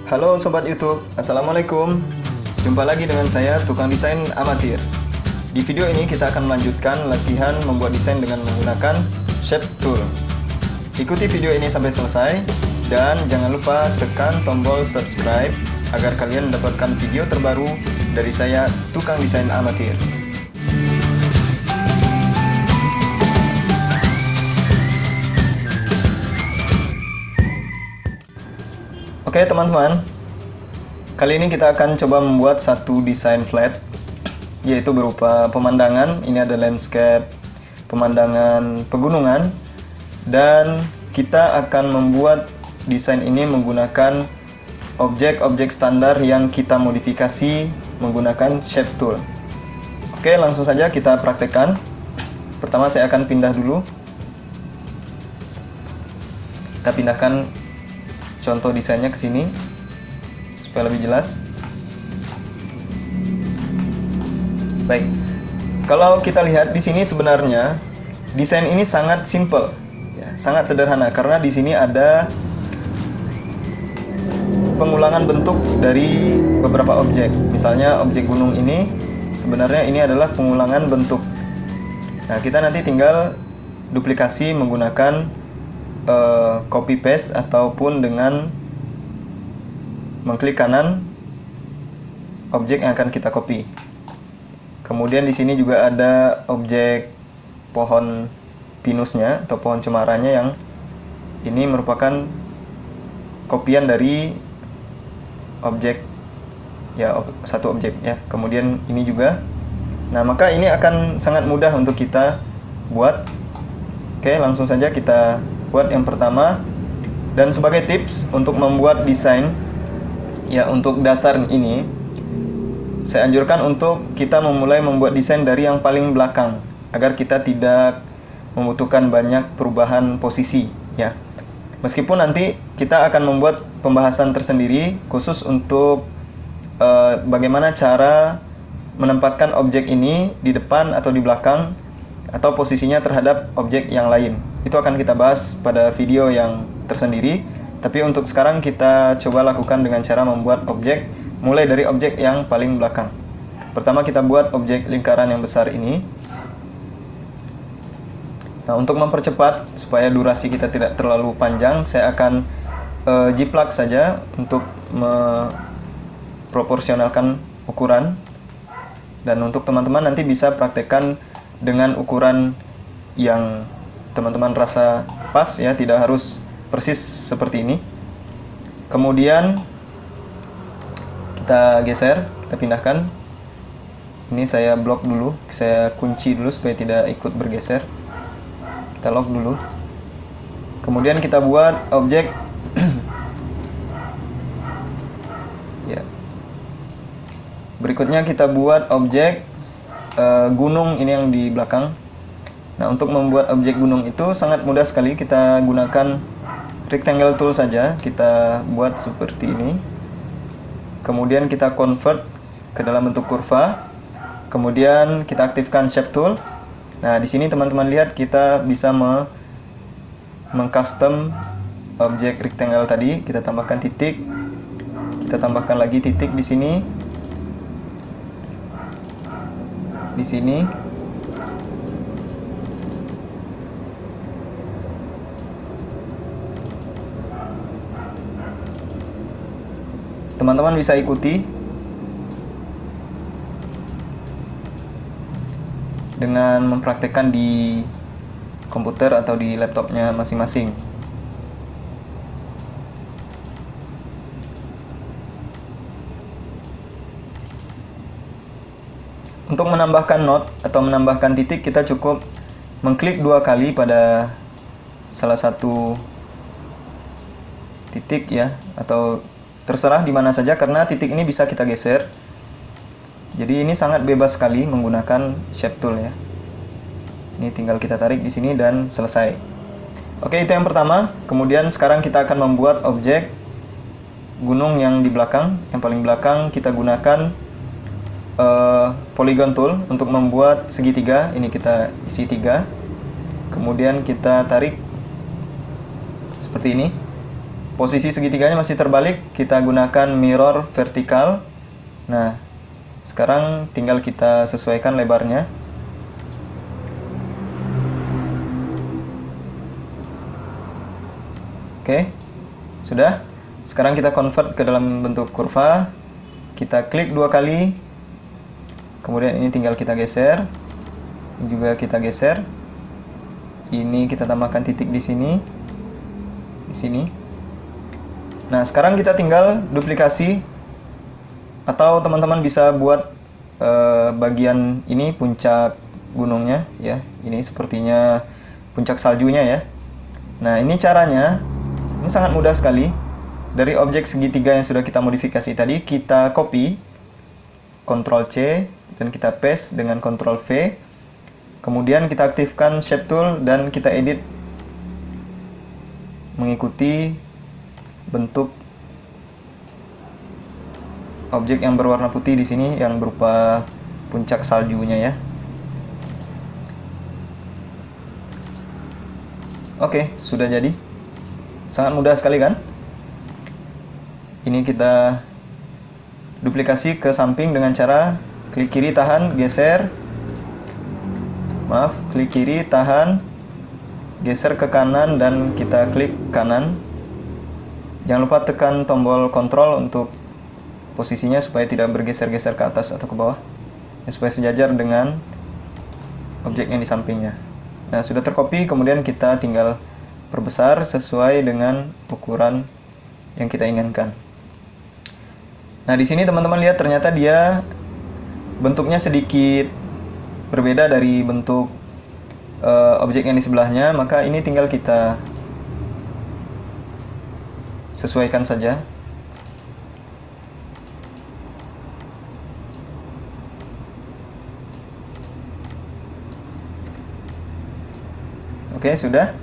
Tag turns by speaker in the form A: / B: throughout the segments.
A: Halo Sobat YouTube, Assalamualaikum. Jumpa lagi dengan saya, Tukang Desain Amatir. Di video ini kita akan melanjutkan latihan membuat desain dengan menggunakan Shape Tool. Ikuti video ini sampai selesai, dan jangan lupa tekan tombol subscribe agar kalian mendapatkan video terbaru dari saya, Tukang Desain Amatir. Oke teman-teman, kali ini kita akan coba membuat satu desain flat, yaitu berupa pemandangan. Ini ada landscape, pemandangan pegunungan, dan kita akan membuat desain ini menggunakan objek-objek standar yang kita modifikasi menggunakan Shape Tool. Oke, langsung saja kita praktekkan. Pertama saya akan pindah dulu. Kita pindahkan contoh desainnya ke sini supaya lebih jelas. Baik, kalau kita lihat di sini sebenarnya desain ini sangat simple, ya, sangat sederhana karena di sini ada pengulangan bentuk dari beberapa objek. Misalnya objek gunung ini sebenarnya ini adalah pengulangan bentuk. Nah, kita nanti tinggal duplikasi menggunakan copy paste ataupun dengan mengklik kanan objek yang akan kita copy. Kemudian di sini juga ada objek pohon pinusnya atau pohon cemarannya, yang ini merupakan kopian dari objek ya, satu objek ya. Kemudian ini juga. Nah, maka ini akan sangat mudah untuk kita buat. Oke, langsung saja kita buat yang pertama. Dan sebagai tips untuk membuat desain ya, untuk dasar ini saya anjurkan untuk kita memulai membuat desain dari yang paling belakang agar kita tidak membutuhkan banyak perubahan posisi ya. Meskipun nanti kita akan membuat pembahasan tersendiri khusus untuk bagaimana cara menempatkan objek ini di depan atau di belakang atau posisinya terhadap objek yang lain. Itu akan kita bahas pada video yang tersendiri. Tapi untuk sekarang kita coba lakukan dengan cara membuat objek mulai dari objek yang paling belakang. Pertama kita buat objek lingkaran yang besar ini. Nah, untuk mempercepat supaya durasi kita tidak terlalu panjang, saya akan jiplak saja untuk memproporsionalkan ukuran. Dan untuk teman-teman nanti bisa praktekkan dengan ukuran yang teman-teman rasa pas ya, tidak harus persis seperti ini. Kemudian kita geser, kita pindahkan. Ini saya blok dulu, saya kunci dulu supaya tidak ikut bergeser. Kita lock dulu. Kemudian kita buat objek ya. Berikutnya kita buat objek gunung ini yang di belakang. Nah, untuk membuat objek gunung itu sangat mudah sekali. Kita gunakan rectangle tool saja. Kita buat seperti ini. Kemudian kita convert ke dalam bentuk kurva. Kemudian kita aktifkan shape tool. Nah, di sini teman-teman lihat kita bisa mengcustom objek rectangle tadi. Kita tambahkan titik. Kita tambahkan lagi titik di sini. Di sini. Teman-teman bisa ikuti dengan mempraktekkan di komputer atau di laptopnya masing-masing. Untuk menambahkan note atau menambahkan titik, kita cukup mengklik 2 kali pada salah satu titik ya, atau terserah di mana saja karena titik ini bisa kita geser. Jadi ini sangat bebas sekali menggunakan shape tool ya. Ini tinggal kita tarik di sini dan selesai. Oke, itu yang pertama. Kemudian sekarang kita akan membuat objek gunung yang di belakang. Yang paling belakang kita gunakan polygon tool untuk membuat segitiga. Ini kita isi 3. Kemudian kita tarik seperti ini. posisi segitiganya masih terbalik, kita gunakan mirror vertikal. Nah, sekarang tinggal kita sesuaikan lebarnya. Oke, sudah. Sekarang kita convert ke dalam bentuk kurva. Kita klik 2 kali. Kemudian ini tinggal kita geser. Ini juga kita geser. Ini kita tambahkan titik di sini. Di sini. Nah, sekarang kita tinggal duplikasi, atau teman-teman bisa buat bagian ini puncak gunungnya ya. Ini sepertinya puncak saljunya ya. Nah, ini caranya. Ini sangat mudah sekali. Dari objek segitiga yang sudah kita modifikasi tadi, kita copy, Ctrl C, dan kita paste dengan Ctrl V. Kemudian kita aktifkan Shape Tool dan kita edit mengikuti bentuk objek yang berwarna putih di sini yang berupa puncak saljunya ya. Oke, sudah jadi. Sangat mudah sekali kan? Ini kita duplikasi ke samping dengan cara klik kiri tahan, geser. Maaf, klik kiri tahan, geser ke kanan dan kita klik kanan. Jangan lupa tekan tombol kontrol untuk posisinya supaya tidak bergeser-geser ke atas atau ke bawah. Ya, supaya sejajar dengan objek yang di sampingnya. Nah, sudah tercopy, kemudian kita tinggal perbesar sesuai dengan ukuran yang kita inginkan. Nah, di sini teman-teman lihat ternyata dia bentuknya sedikit berbeda dari bentuk objek yang di sebelahnya, maka ini tinggal kita sesuaikan saja. Oke, sudah.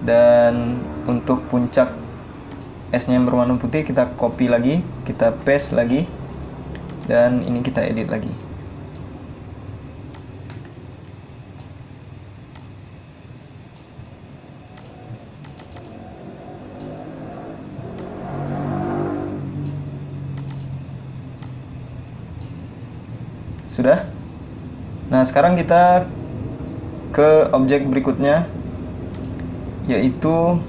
A: Dan untuk puncak S-nya yang berwarna putih kita copy lagi, kita paste lagi, dan ini kita edit lagi. Sudah. Nah, sekarang kita ke objek berikutnya, yaitu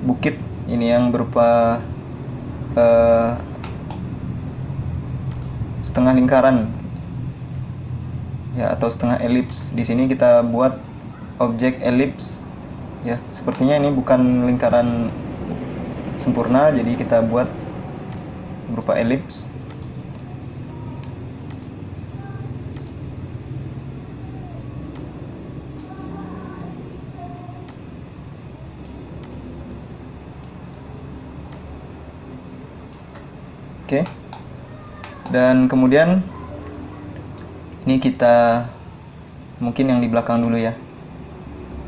A: bukit ini yang berupa setengah lingkaran ya, atau setengah elips. Di sini kita buat objek elips ya. Sepertinya ini bukan lingkaran sempurna, jadi kita buat berupa elips. Oke. Dan kemudian ini kita mungkin yang di belakang dulu ya.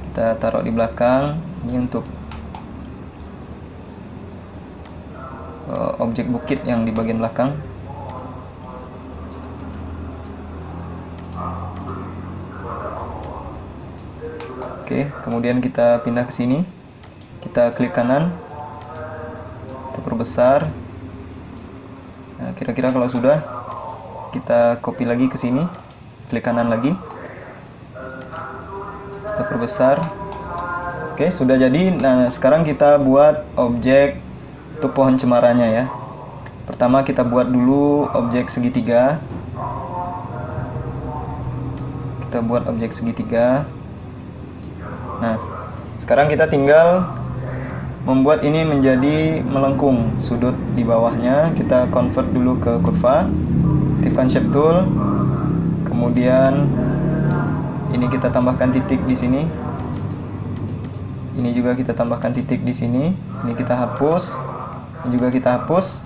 A: Kita taruh di belakang. Ini untuk objek bukit yang di bagian belakang. Oke, kemudian kita pindah ke sini. Kita klik kanan. Kita perbesar. Nah, kira-kira kalau sudah, kita copy lagi ke sini, klik kanan lagi, kita perbesar. Oke, sudah jadi. Nah, sekarang kita buat objek untuk pohon cemaranya ya. Pertama kita buat dulu objek segitiga. Kita buat objek segitiga. Nah, sekarang kita tinggal membuat ini menjadi melengkung. Sudut di bawahnya kita convert dulu ke kurva, aktifkan Shape Tool, kemudian ini kita tambahkan titik di sini, ini juga kita tambahkan titik di sini, ini kita hapus, ini juga kita hapus,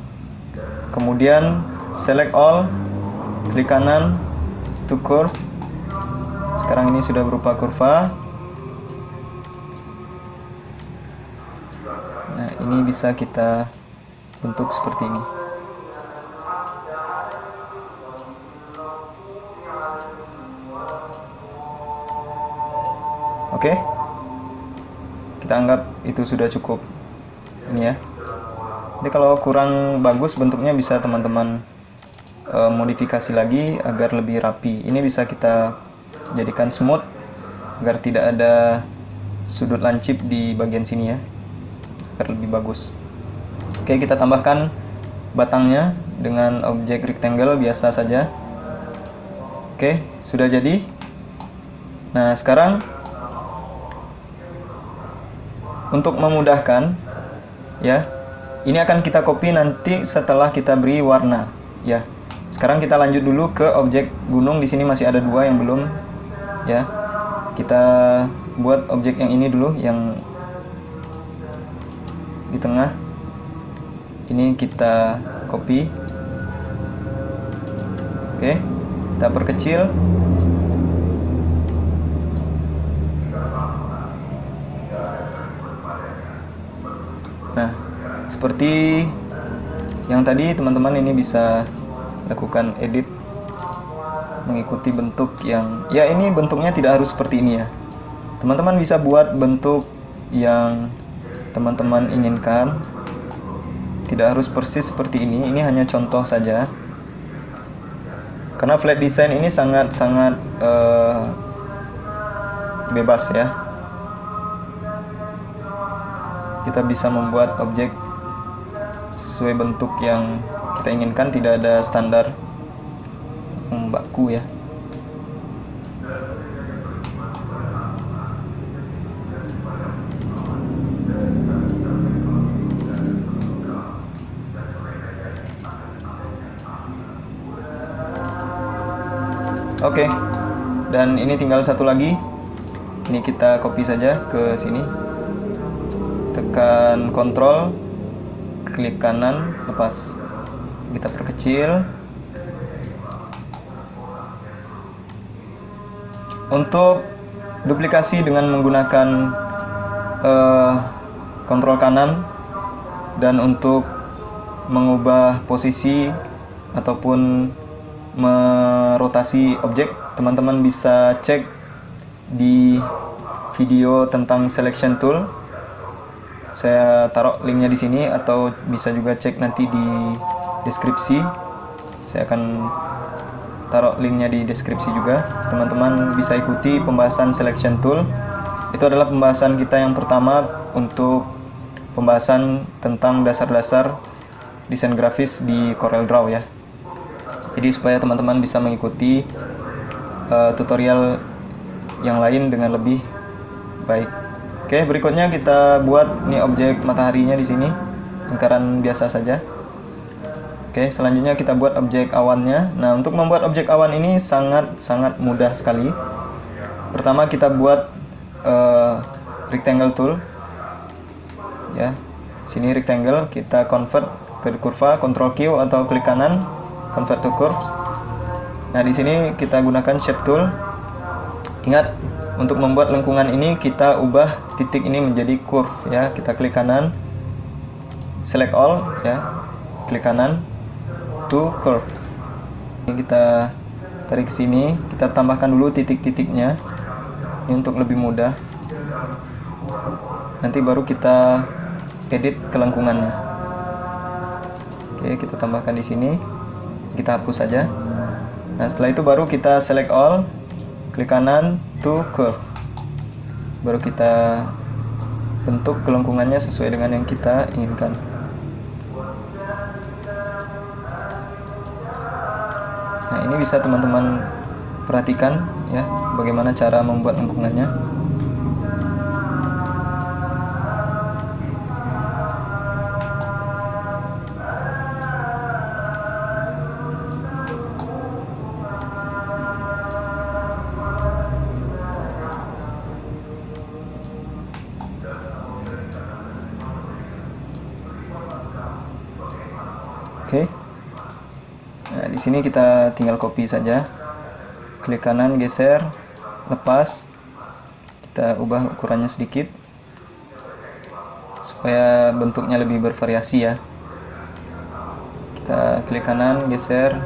A: kemudian select all, klik kanan to curve. Sekarang ini sudah berupa kurva. Nah, ini bisa kita bentuk seperti ini. Oke. kita anggap itu sudah cukup ini ya. Jadi kalau kurang bagus bentuknya bisa teman-teman modifikasi lagi agar lebih rapi. Ini bisa kita jadikan smooth agar tidak ada sudut lancip di bagian sini ya, agar lebih bagus. Oke, kita tambahkan batangnya dengan objek rectangle biasa saja. Oke, sudah jadi. Nah, sekarang untuk memudahkan ya, ini akan kita copy nanti setelah kita beri warna ya. Sekarang kita lanjut dulu ke objek gunung. Di sini masih ada 2 yang belum ya. Kita buat objek yang ini dulu, yang di tengah. Ini kita copy. Oke, kita perkecil. Nah, seperti yang tadi teman-teman ini bisa lakukan edit mengikuti bentuk yang ya, ini bentuknya tidak harus seperti ini ya. Teman-teman bisa buat bentuk yang teman-teman inginkan, tidak harus persis seperti ini. Ini hanya contoh saja, karena flat design ini sangat-sangat bebas ya. Kita bisa membuat objek sesuai bentuk yang kita inginkan, tidak ada standar baku ya. Oke, dan ini tinggal satu lagi. Ini kita copy saja ke sini. Tekan Ctrl, klik kanan, lepas. Kita perkecil. Untuk duplikasi dengan menggunakan Ctrl kanan, dan untuk mengubah posisi ataupun merotasi objek, teman-teman bisa cek di video tentang selection tool. Saya taruh linknya di sini, atau bisa juga cek nanti di deskripsi. Saya akan taruh linknya di deskripsi juga. Teman-teman bisa ikuti pembahasan selection tool. Itu adalah pembahasan kita yang pertama untuk pembahasan tentang dasar-dasar desain grafis di CorelDRAW ya. Jadi supaya teman-teman bisa mengikuti tutorial yang lain dengan lebih baik. Oke, berikutnya kita buat nih objek mataharinya di sini, lingkaran biasa saja. Oke, selanjutnya kita buat objek awannya. Nah, untuk membuat objek awan ini sangat mudah sekali. Pertama kita buat rectangle tool. Ya, sini rectangle, kita convert ke kurva, Ctrl Q atau klik kanan, convert to curves. Nah, di sini kita gunakan shape tool. Ingat, untuk membuat lengkungan ini kita ubah titik ini menjadi curve ya. Kita klik kanan, select all ya, klik kanan to curve. Ini kita tarik ke sini, kita tambahkan dulu titik-titiknya. Ini untuk lebih mudah. Nanti baru kita edit kelengkungannya. Oke, kita tambahkan di sini. Kita hapus saja. Nah, setelah itu baru kita select all, klik kanan to curve. Baru kita bentuk kelengkungannya sesuai dengan yang kita inginkan. Nah, ini bisa teman-teman perhatikan ya, bagaimana cara membuat lengkungannya. Oke. Nah, di sini kita tinggal copy saja. Klik kanan, geser, lepas. Kita ubah ukurannya sedikit supaya bentuknya lebih bervariasi ya. Kita klik kanan, geser.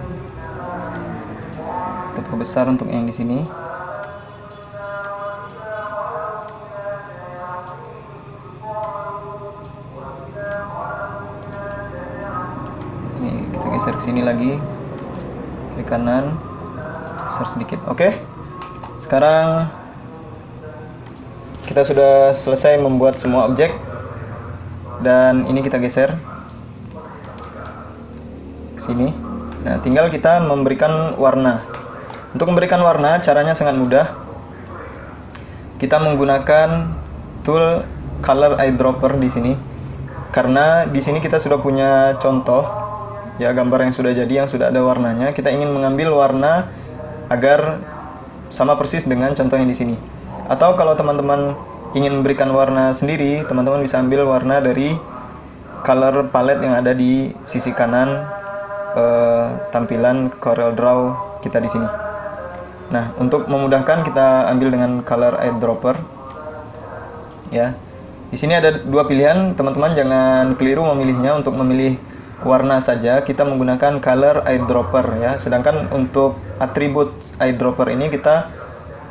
A: Kita perbesar untuk yang di sini. geser ke sini lagi, klik kanan, besar sedikit. Oke. Sekarang kita sudah selesai membuat semua objek, dan ini kita geser ke sini. Nah, tinggal kita memberikan warna. Untuk memberikan warna, caranya sangat mudah. Kita menggunakan tool Color Eyedropper di sini. Karena di sini kita sudah punya contoh, ya, gambar yang sudah jadi, yang sudah ada warnanya. Kita ingin mengambil warna agar sama persis dengan contoh yang di sini. Atau kalau teman-teman ingin memberikan warna sendiri, teman-teman bisa ambil warna dari color palette yang ada di sisi kanan tampilan CorelDRAW kita di sini. Nah, untuk memudahkan kita ambil dengan Color Eyedropper. Ya. Di sini ada dua pilihan, teman-teman jangan keliru memilihnya. Untuk memilih warna saja kita menggunakan Color Eyedropper, ya. Sedangkan untuk atribut eyedropper ini kita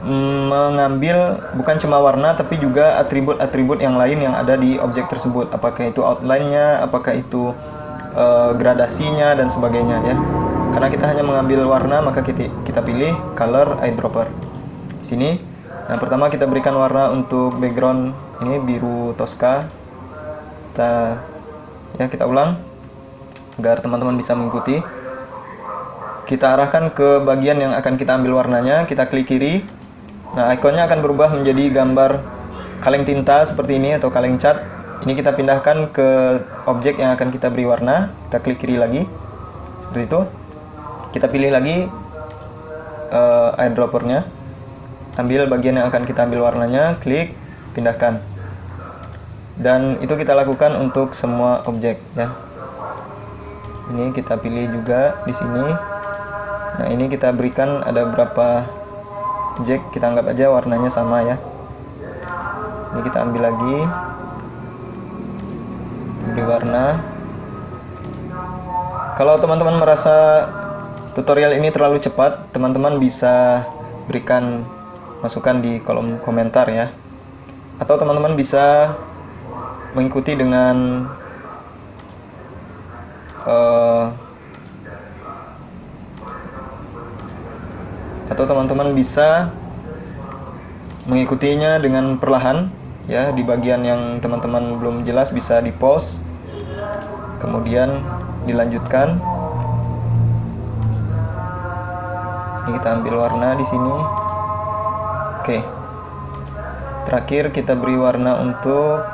A: mengambil bukan cuma warna tapi juga atribut-atribut yang lain yang ada di objek tersebut. Apakah itu outline-nya, apakah itu gradasinya dan sebagainya, ya. Karena kita hanya mengambil warna, maka kita pilih Color Eyedropper. Di sini, nah, pertama kita berikan warna untuk background ini biru Tosca. Kita ulang agar teman-teman bisa mengikuti. Kita arahkan ke bagian yang akan kita ambil warnanya, kita klik kiri. Nah, ikonnya akan berubah menjadi gambar kaleng tinta seperti ini atau kaleng cat. Ini kita pindahkan ke objek yang akan kita beri warna. Kita klik kiri lagi, seperti itu. Kita pilih lagi eyedroppernya, ambil bagian yang akan kita ambil warnanya, klik, pindahkan. Dan itu kita lakukan untuk semua objek, ya. Ini kita pilih juga di sini. Nah, ini kita berikan ada berapa objek, kita anggap aja warnanya sama, ya. Ini kita ambil lagi, beri warna. Kalau teman-teman merasa tutorial ini terlalu cepat, teman-teman bisa berikan masukan di kolom komentar, ya. Atau teman-teman bisa mengikuti dengan mengikutinya dengan perlahan, ya. Di bagian yang teman-teman belum jelas bisa di pause, kemudian dilanjutkan. Ini kita ambil warna di sini. Oke. Terakhir kita beri warna untuk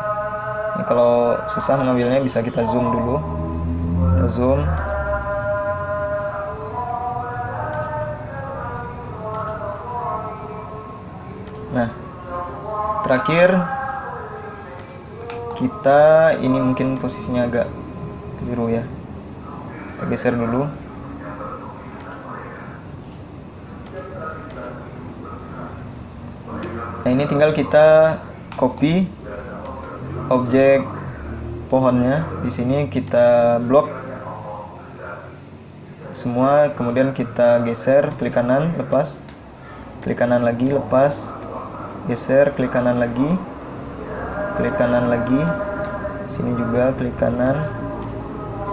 A: ini, kalau susah mengambilnya bisa kita zoom dulu. Kita zoom. Nah, terakhir kita ini mungkin posisinya agak keliru, ya. Kita geser dulu. Nah, ini tinggal kita copy objek pohonnya. Di sini kita blok semua, kemudian kita geser, klik kanan, lepas, klik kanan lagi, lepas, geser, klik kanan lagi, klik kanan lagi, sini juga klik kanan,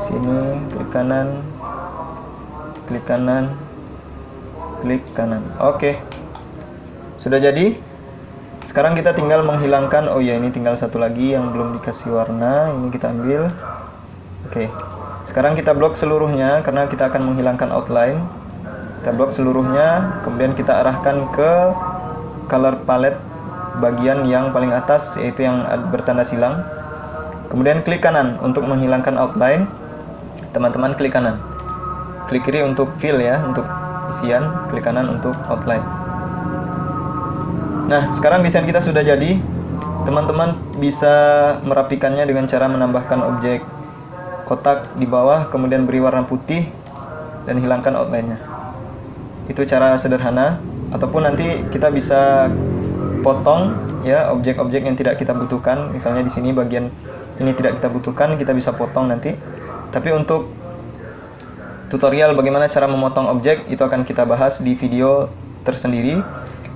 A: sini klik kanan, klik kanan, klik kanan. Oke, sudah jadi. Sekarang kita tinggal menghilangkan, oh ya, ini tinggal satu lagi yang belum dikasih warna, ini kita ambil. Oke, sekarang kita blok seluruhnya karena kita akan menghilangkan outline. Kita blok seluruhnya, kemudian kita arahkan ke color palette bagian yang paling atas, yaitu yang bertanda silang. Kemudian klik kanan untuk menghilangkan outline. Teman-teman klik kanan. Klik kiri untuk fill, ya, untuk isian, klik kanan untuk outline. Nah, sekarang desain kita sudah jadi. Teman-teman bisa merapikannya dengan cara menambahkan objek kotak di bawah, kemudian beri warna putih dan hilangkan outline-nya. Itu cara sederhana. Ataupun nanti kita bisa potong, ya, objek-objek yang tidak kita butuhkan. Misalnya di sini bagian ini tidak kita butuhkan, kita bisa potong nanti. Tapi untuk tutorial bagaimana cara memotong objek itu akan kita bahas di video tersendiri.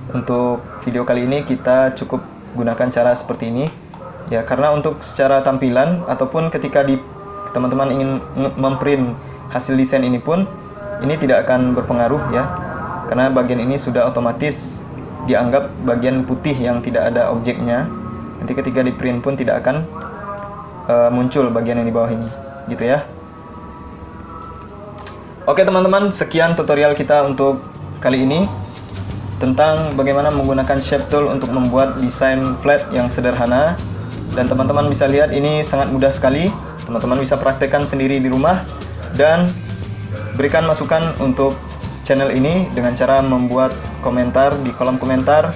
A: Untuk video kali ini kita cukup gunakan cara seperti ini, ya, karena untuk secara tampilan ataupun ketika teman-teman ingin memprint hasil desain ini pun ini tidak akan berpengaruh ya, karena bagian ini sudah otomatis dianggap bagian putih yang tidak ada objeknya. Nanti ketika di print pun tidak akan muncul bagian yang di bawah ini, gitu ya. Oke teman-teman, sekian tutorial kita untuk kali ini tentang bagaimana menggunakan Shape Tool untuk membuat desain flat yang sederhana. Dan teman-teman bisa lihat ini sangat mudah sekali. Teman-teman bisa praktekkan sendiri di rumah dan berikan masukan untuk channel ini dengan cara membuat komentar di kolom komentar.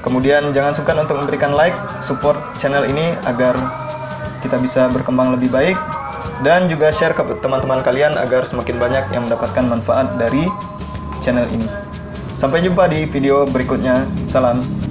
A: Kemudian jangan sungkan untuk memberikan like, support channel ini agar kita bisa berkembang lebih baik, dan juga share ke teman-teman kalian agar semakin banyak yang mendapatkan manfaat dari channel ini. Sampai jumpa di video berikutnya. Salam.